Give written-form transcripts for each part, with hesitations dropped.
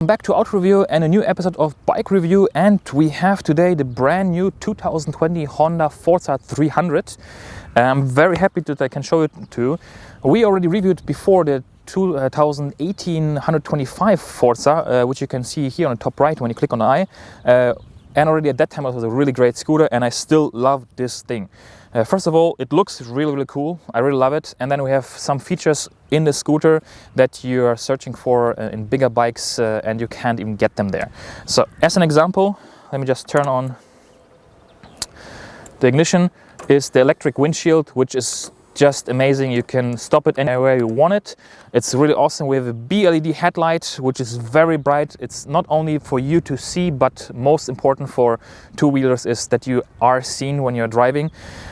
Back to AutoReview and a new episode of Bike Review, and we have today the brand new 2020 Honda Forza 300. I'm very happy that I can show it to you. We already reviewed before the 2018 125 Forza, which you can see here on the top right when you click on the eye. And already at that time it was a really great scooter, and I still love this thing. First of all, it looks really cool. I really love it. And then we have some features in the scooter that you are searching for in bigger bikes, and you can't even get them there. So as an example, let me just turn on the ignition. Is the electric windshield, which is just amazing. You can stop it anywhere you want it. It's really awesome. We have a BLED headlight, which is very bright. It's not only for you to see, but most important for two-wheelers is that you are seen when you're driving.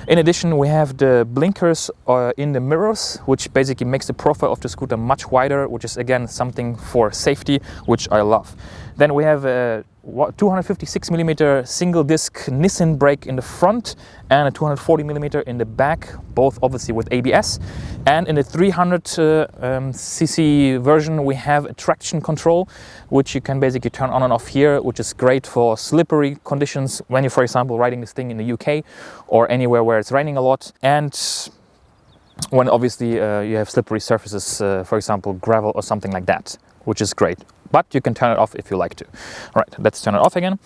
In addition, we have the blinkers in the mirrors, which basically makes the profile of the scooter much wider, which is again something for safety, which I love. Then we have a 256mm single disc Nissan brake in the front and a 240mm in the back, both obviously with ABS. And in the 300cc version we have a traction control, which you can basically turn on and off here, which is great for slippery conditions when you're, for example, riding this thing in the UK or anywhere where it's raining a lot, and when obviously you have slippery surfaces, for example gravel or something like that, which is great. But you can turn it off if you like to. All right, let's turn it off again.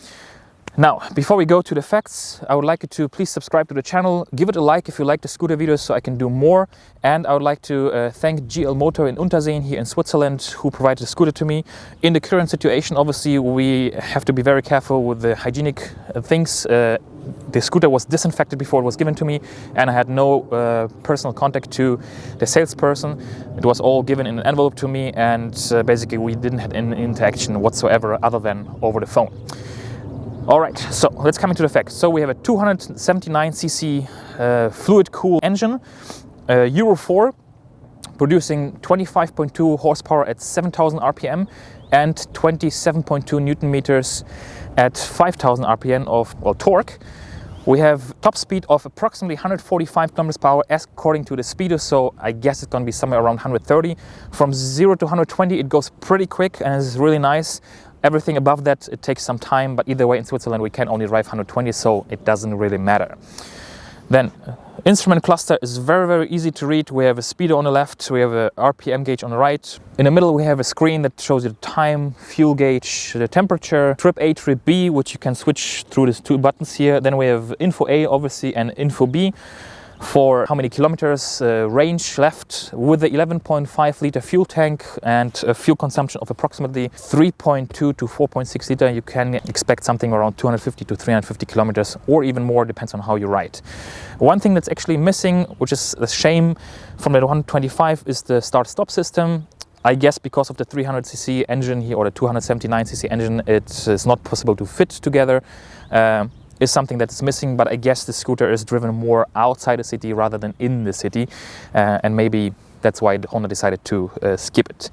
Now, before we go to the facts, I would like you to please subscribe to the channel, give it a like if you like the scooter videos so I can do more. And I would like to thank GL Motor in Unterseen here in Switzerland, who provided the scooter to me. In the current situation, obviously, we have to be very careful with the hygienic things. The scooter was disinfected before it was given to me, and I had no personal contact to the salesperson. It was all given in an envelope to me, and basically we didn't have any interaction whatsoever other than over the phone. All right, so let's come into the facts. So we have a 279cc fluid cooled engine, Euro 4, producing 25.2 horsepower at 7,000 RPM and 27.2 Newton meters at 5,000 RPM of torque. We have top speed of approximately 145 kilometers per hour according to the speedo, so I guess it's going to be somewhere around 130. From 0 to 120 it goes pretty quick and it's really nice. Everything above that, it takes some time, but either way in Switzerland we can only drive 120, so it doesn't really matter. Then instrument cluster is very easy to read. We have a speedo on the left, we have a RPM gauge on the right. In the middle we have a screen that shows you the time, fuel gauge, the temperature, trip A, trip B, which you can switch through these two buttons here. Then we have info A obviously and info B for how many kilometers range left, with the 11.5 liter fuel tank and a fuel consumption of approximately 3.2 to 4.6 liter. You can expect something around 250 to 350 kilometers or even more, depends on how you ride. One thing that's actually missing, which is a shame from the 125, is the start-stop system. I guess because of the 300cc engine here or the 279cc engine, it is not possible to fit together. Is something that is missing, but I guess the scooter is driven more outside the city rather than in the city, and maybe that's why the Honda decided to skip it.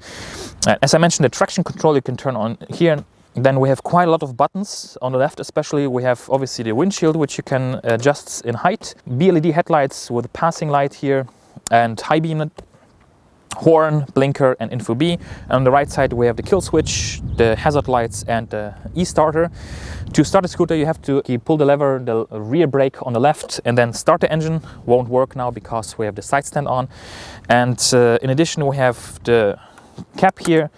As I mentioned, the traction control you can turn on here. Then we have quite a lot of buttons on the left, especially we have obviously the windshield, which you can adjust in height, BLED headlights with a passing light here and high beam, horn, blinker and info B. And on the right side we have the kill switch, the hazard lights and the e-starter. To start the scooter you have to pull the lever, the rear brake on the left, and then start the engine. Won't work now because we have the side stand on. And in addition we have the cap here,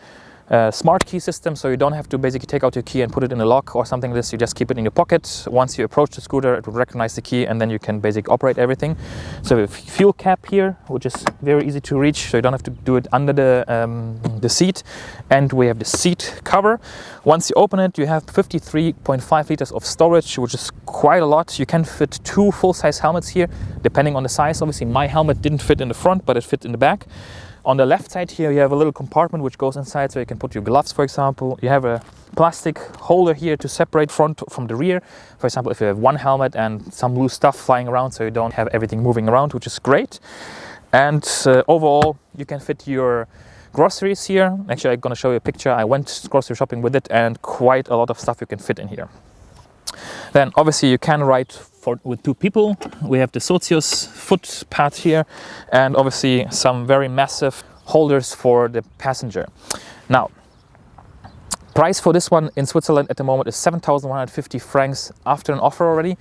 smart key system, so you don't have to basically take out your key and put it in a lock or something like this. You just keep it in your pocket. Once you approach the scooter it will recognize the key and then you can basically operate everything. So we have fuel cap here, which is very easy to reach, so you don't have to do it under the seat. And we have the seat cover. Once you open it you have 53.5 liters of storage, which is quite a lot. You can fit two full-size helmets here depending on the size. Obviously my helmet didn't fit in the front, but it fit in the back. On the left side here you have a little compartment which goes inside, so you can put your gloves, for example. You have a plastic holder here to separate front from the rear, for example if you have one helmet and some loose stuff flying around, so you don't have everything moving around, which is great. And overall you can fit your groceries here. Actually I'm going to show you a picture. I went grocery shopping with it and quite a lot of stuff you can fit in here. Then obviously you can ride with two people. We have the Sozius footpad here and obviously some very massive holders for the passenger. Now Price for this one in Switzerland at the moment is 7,150 francs after an offer already.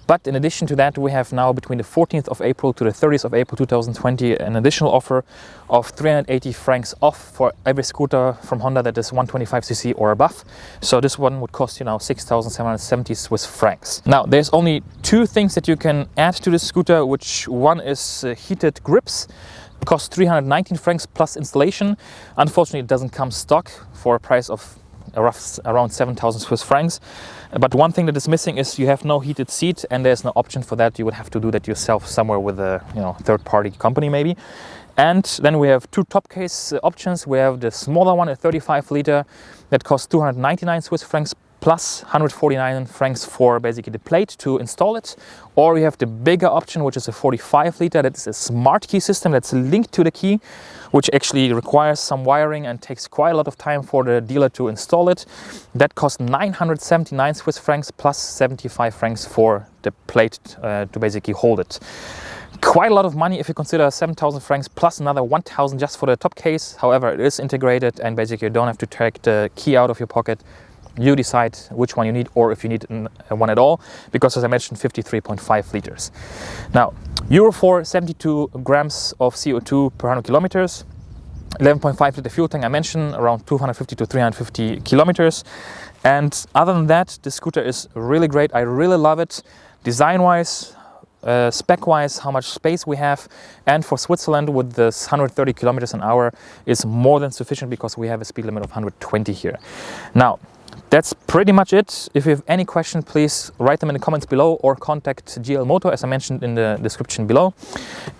But in addition to that, we have now between the 14th of April to the 30th of April 2020 an additional offer of 380 francs off for every scooter from Honda that is 125cc or above. So this one would cost you now 6,770 Swiss francs. Now there's only two things that you can add to this scooter, which one is heated grips. Costs 319 francs plus installation. Unfortunately, it doesn't come stock for a price of around 7,000 Swiss francs. But one thing that is missing is you have no heated seat, and there's no option for that. You would have to do that yourself somewhere with a third-party company maybe. And then we have two top case options. We have the smaller one, a 35 liter, that costs 299 Swiss francs plus 149 francs for basically the plate to install it. Or you have the bigger option, which is a 45 liter. That is a smart key system that's linked to the key, which actually requires some wiring and takes quite a lot of time for the dealer to install it. That costs 979 Swiss francs plus 75 francs for the plate to basically hold it. Quite a lot of money if you consider 7,000 francs plus another 1,000 just for the top case. However, it is integrated and basically you don't have to take the key out of your pocket. You decide which one you need, or if you need one at all, because as I mentioned, 53.5 liters. Now, Euro 4, 72 grams of CO2 per 100 kilometers, 11.5 liter fuel tank I mentioned, around 250 to 350 kilometers. And other than that, the scooter is really great. I really love it. Design-wise, spec-wise, how much space we have, and for Switzerland with this 130 kilometers an hour is more than sufficient because we have a speed limit of 120 here. Now, that's pretty much it. If you have any questions, please write them in the comments below or contact GL Moto, as I mentioned in the description below.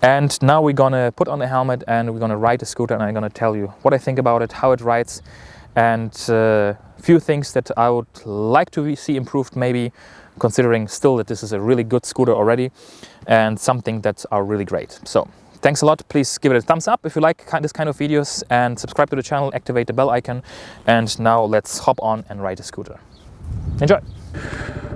And now we're gonna put on the helmet and we're gonna ride the scooter, and I'm gonna tell you what I think about it, how it rides, and a few things that I would like to see improved, maybe, considering still that this is a really good scooter already, and something that are really great. So thanks a lot. Please give it a thumbs up if you like this kind of videos, and subscribe to the channel, activate the bell icon. And now let's hop on and ride the scooter. Enjoy!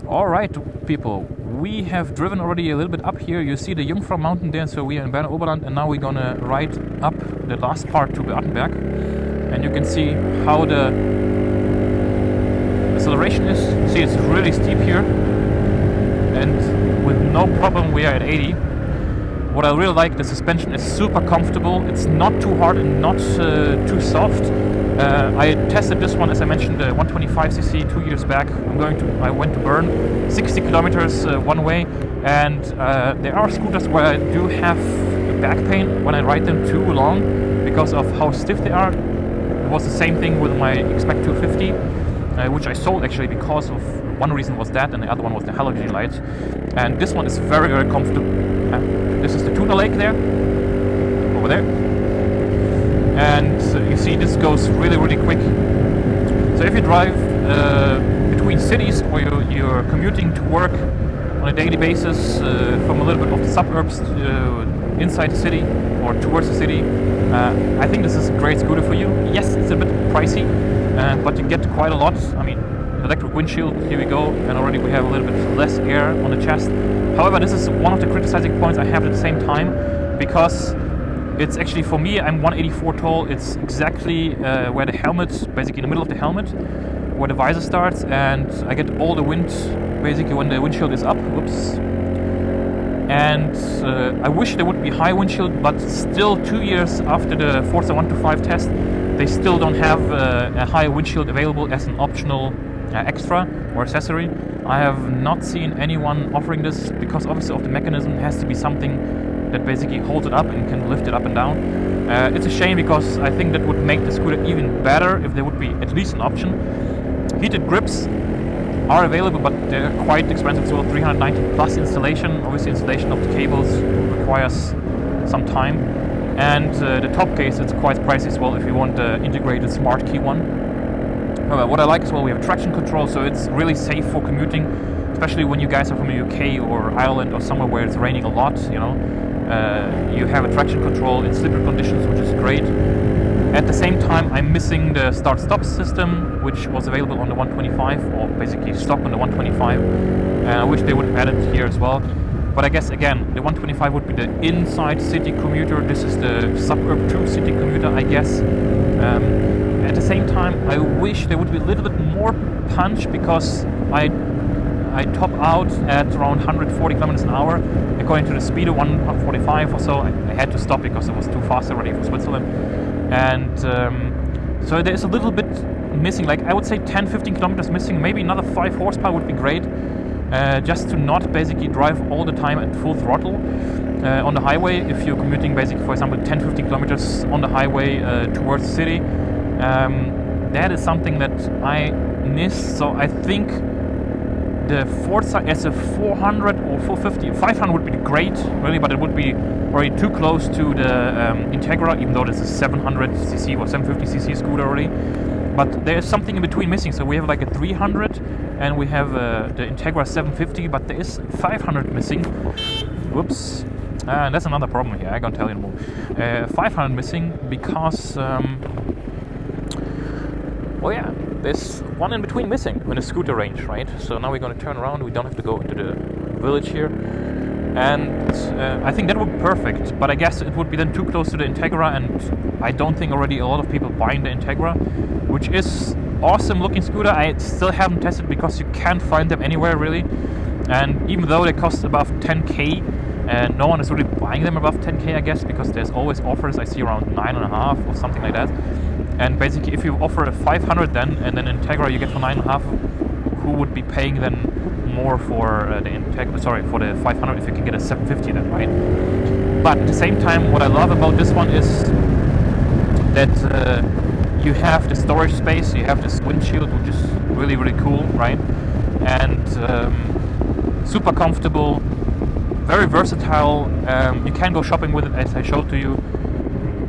Alright people, we have driven already a little bit up here. You see the Jungfrau mountain there, so we are in Berner Oberland, and now we're gonna ride up the last part to Beatenberg. And you can see how the acceleration is. See, it's really steep here, and with no problem we are at 80. What I really like, the suspension is super comfortable. It's not too hard and not too soft. I tested this one, as I mentioned, the 125cc 2 years back. I went to Bern, 60 kilometers one way, and there are scooters where I do have back pain when I ride them too long because of how stiff they are. It was the same thing with my X-Mac 250, which I sold actually because of one reason was that, and the other one was the halogen light. And this one is very, very comfortable. This is the Tuna Lake there, over there. And you see this goes really, really quick. So if you drive between cities, or you're commuting to work on a daily basis from a little bit of the suburbs inside the city or towards the city, I think this is a great scooter for you. Yes, it's a bit pricey, but you get quite a lot. I mean, electric windshield, here we go, and already we have a little bit less air on the chest. However, this is one of the criticizing points I have at the same time, because it's actually, for me, I'm 184 tall. It's exactly where the helmet, basically in the middle of the helmet, where the visor starts, and I get all the wind basically when the windshield is up. Whoops. And I wish there would be high windshield, but still 2 years after the Forza 125 test, they still don't have a high windshield available as an optional extra or accessory. I have not seen anyone offering this, because obviously of the mechanism. It has to be something that basically holds it up and can lift it up and down. It's a shame, because I think that would make the scooter even better if there would be at least an option. Heated grips are available, but they're quite expensive as well, 390 plus installation. Obviously installation of the cables requires some time. And the top case, it's quite pricey as well if you want the integrated smart key one. What I like as well, we have traction control, so it's really safe for commuting, especially when you guys are from the UK or Ireland or somewhere where it's raining a lot, you know. You have a traction control in slippery conditions, which is great. At the same time, I'm missing the start-stop system, which was available on the 125, or basically stock on the 125. I wish they would have added here as well. But I guess, again, the 125 would be the inside city commuter. This is the suburb to city commuter, I guess. at the same time, I wish there would be a little bit more punch, because I top out at around 140 kilometers an hour. According to the speedo, 145 or so. I had to stop because it was too fast already for Switzerland. And so there's a little bit missing, like I would say 10-15 kilometers missing. Maybe another 5 horsepower would be great, just to not basically drive all the time at full throttle on the highway. If you're commuting basically, for example, 10-15 kilometers on the highway towards the city, that is something that I miss. So I think the Forza as a 400 or 450, 500 would be great, really, but it would be already too close to the Integra, even though this is 700cc or 750cc scooter already. But there is something in between missing. So we have like a 300 and we have the Integra 750, but there is 500 missing. Whoops. And that's another problem here, I can't tell you more. 500 missing because, well, yeah, there's one in between missing in a scooter range, right? So now we're going to turn around. We don't have to go into the village here. And I think that would be perfect, but I guess it would be then too close to the Integra, and I don't think already a lot of people buying the Integra, which is awesome looking scooter. I still haven't tested because you can't find them anywhere really, and even though they cost above 10k, and no one is really buying them above 10k, I guess, because there's always offers. I see around 9.5 or something like that. And basically, if you offer a 500 then, and then Integra you get for 9.5, who would be paying then more for the Integra? Sorry, for the 500 if you can get a 750 then, right? But at the same time, what I love about this one is that you have the storage space, you have this windshield, which is really, really cool, right? And super comfortable, very versatile. You can go shopping with it, as I showed to you.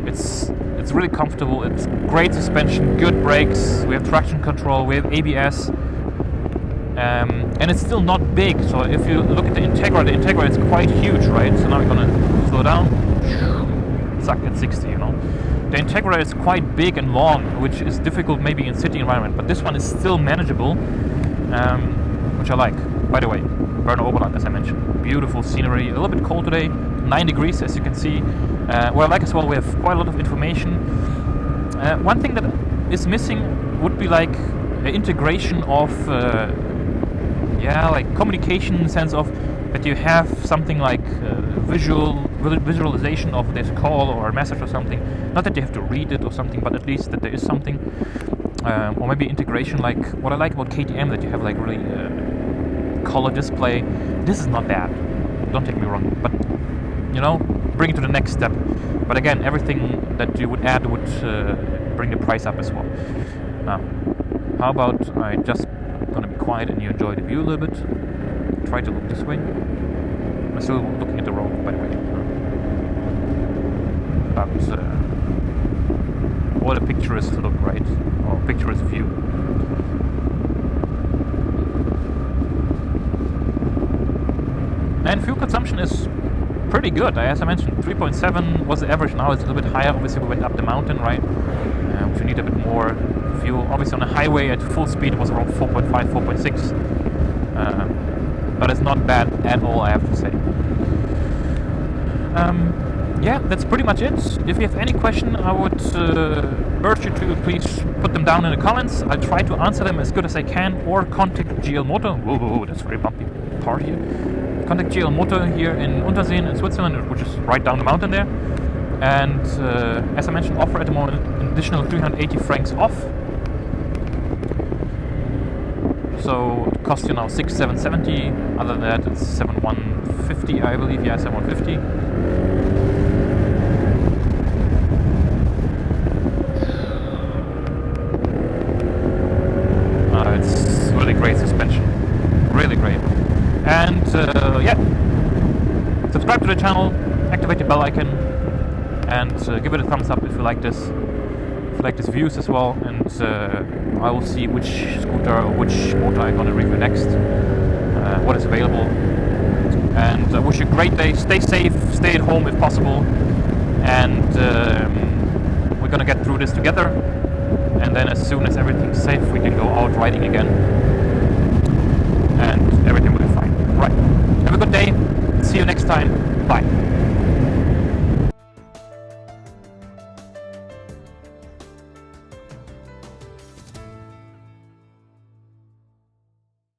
It's really comfortable. It's great suspension, good brakes. We have traction control, we have ABS, and it's still not big. So if you look at the Integra is quite huge, right? So now we're gonna slow down, suck at 60, you know. The Integra is quite big and long, which is difficult maybe in city environment, but this one is still manageable, which I like. By the way, Berner Oberland, as I mentioned, beautiful scenery. A little bit cold today, 9 degrees, as you can see. What I like as well, we have quite a lot of information. One thing that is missing would be like integration of, like communication in the sense of that you have something like visualization of this call or a message or something. Not that you have to read it or something, but at least that there is something. Or maybe integration, like what I like about KTM, that you have like really color display. This is not bad, don't take me wrong, but you know, bring it to the next step. But again, everything that you would add would bring the price up as well. Now, how about I just gonna be quiet and you enjoy the view a little bit. Try to look this way. I'm still looking at the road, by the way. But what a picturesque look, right? Or picturesque view. And fuel consumption is pretty good. As I mentioned, 3.7 was the average. Now it's a little bit higher. Obviously, we went up the mountain, right? Which we need a bit more fuel. Obviously, on the highway at full speed, it was around 4.5, 4.6. But it's not bad at all, I have to say. Yeah, that's pretty much it. If you have any question, I would urge you to please put them down in the comments. I'll try to answer them as good as I can, or contact GL Motor. Whoa, that's a very bumpy part here. Contact GL Motor here in Unterseen in Switzerland, which is right down the mountain there. And as I mentioned, offer at the moment an additional 380 francs off. So it costs you now 6,770. Other than that, it's 7,150, I believe. Yeah, 7,150. It's really great suspension, really great. And yeah, subscribe to the channel, activate the bell icon, and give it a thumbs up if you like this. If you like these views as well, and I will see which scooter or which motor I'm gonna review next, what is available. And I wish you a great day. Stay safe, stay at home if possible, and we're gonna get through this together. And then as soon as everything's safe, we can go out riding again, and everything will be fine. Right. Have a good day. See you next time. Bye.